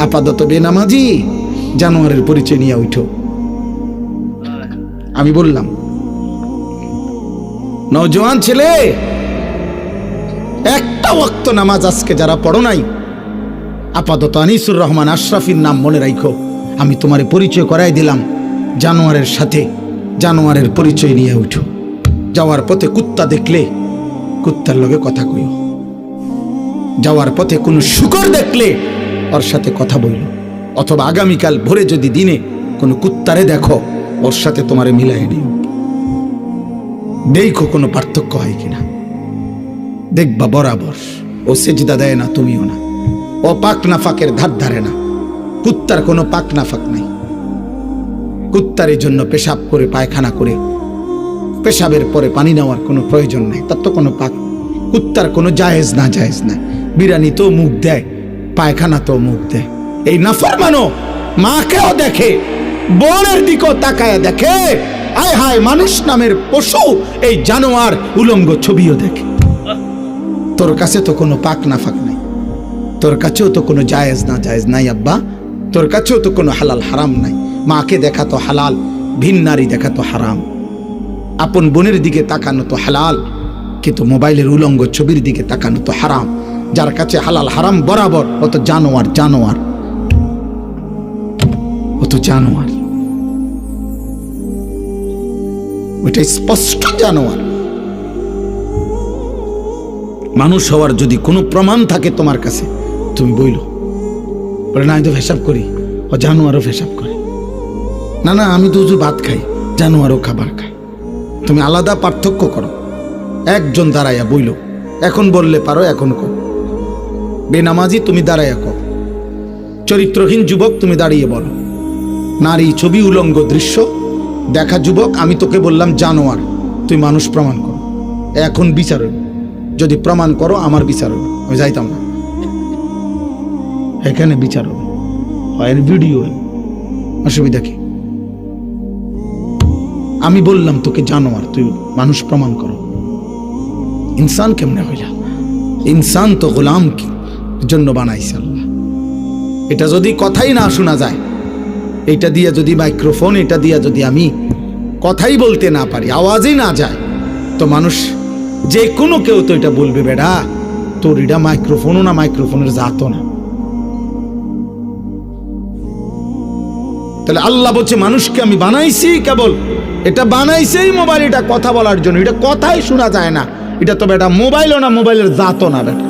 আপাতত বেনামাজি জানোয়ারের পরিচয় নিয়ে উঠো। আমি বললাম, নওজোয়ান ছেলে, একটা ওয়াক্ত নামাজ আজকে যারা পড়ো নাই, আপাতত আনিসুর রহমান আশরাফির নাম মনে রাখো। আমি তোমারে পরিচয় করাই দিলাম জানোয়ারের সাথে, জানোয়ারের পরিচয় নিয়ে উঠো। যাওয়ার পথে কুত্তা দেখলে কুত্তার লগে কথা কইও, যাওয়ার পথে কোনো শুকর দেখলে ওর সাথে কথা বইল, অথবা আগামীকাল ভোরে যদি দিনে কোনো কুত্তারে দেখো ওর সাথে তোমারে মিলাই নিও, দেখো কোনো পার্থক্য হয় কিনা। দেখবা বরাবর ও সেজদা দেয় না, তুমিও না। ও পাক নাফাকের ধার ধারে না, কুত্তার কোনো পাক নাফাক নাই। কুত্তার এই জন্য পেশাব করে পায়খানা করে পেশাবের পরে পানি নেওয়ার কোনো প্রয়োজন নাই, তার তো কোনো পাক। কুত্তার কোনো জায়েজ না, জায়েজ না। বিরানি তো মুখ দেয়, পায়খানা তো মুখ দেয়। এই নাফরমানো মাকেও দেখে, বোনের দিকেও তাকায় দেখে। আয় হায়, মানুষ নামের পশু এই জানোয়ার উলঙ্গ ছবিও দেখে। তোর কাছে তো কোনো পাক নাফাক নাই, তোর কাছেও তো কোনো জায়েজ না জায়েজ নাই আব্বা, তোর কাছেও তো কোনো হালাল হারাম নাই। মাকে দেখা তো হালাল, ভিন নারী দেখা তো হারাম। আপন বোনের দিকে তাকানো তো হালাল, কিন্তু মোবাইলের উলঙ্গ ছবির দিকে তাকানো তো হারাম। যার কাছে হালাল হারাম বরাবর, ও তো জানোয়ার, জানোয়ার, ও তো জানোয়ার, ওইটা স্পষ্ট জানোয়ার। মানুষ হওয়ার যদি কোনো প্রমাণ থাকে তোমার কাছে, তুমি বইল। বলে না, আমি তো পেশাব করি, ও জানোয়ারও পেশাব করে। না না, আমি তো হুজুর ভাত খাই, জানোয়ারও খাবার খায়। তুমি আলাদা পার্থক্য করো। একজন দাঁড়াইয়া বইল, এখন বললে পারো, এখন কর। বেনামাজি তুমি দাঁড়াইয়া কর, চরিত্রহীন যুবক তুমি দাঁড়িয়ে বলো। নারী ছবি উলঙ্গ দৃশ্য দেখা যুবক, আমি তোকে বললাম জানোয়ার, তুই মানুষ প্রমাণ করো। এখন বিচার হইব, যদি প্রমাণ করো আমার বিচার হইব, আমি যাইতাম না। এখানে বিচার হবে, হয় ভিডিও, অসুবিধা কি? আমি বললাম তোকে জানোয়ার, তুই মানুষ প্রমাণ করো। ইনসান কেমনে হইলা? ইনসান তো গোলাম কি জন্য বানাইছে আল্লাহ। এটা যদি কথাই না শোনা যায়, এটা দিয়া যদি মাইক্রোফোন, এটা দিয়া যদি আমি কথাই বলতে না পারি, আওয়াজই না যায়, তো মানুষ যে কোনো কেউ তো এটা বলবে, বেড়া তোর এটা মাইক্রোফোনও না, মাইক্রোফোনের জাতও না। তাহলে আল্লাহ বলছে মানুষকে আমি বানাইছি, কেবল এটা বানাইছেই মোবাইল, এটা কথা বলার জন্য। এটা কথাই শোনা যায় না, এটা তো বেটা মোবাইলও না, মোবাইলের জাতও না বেটা।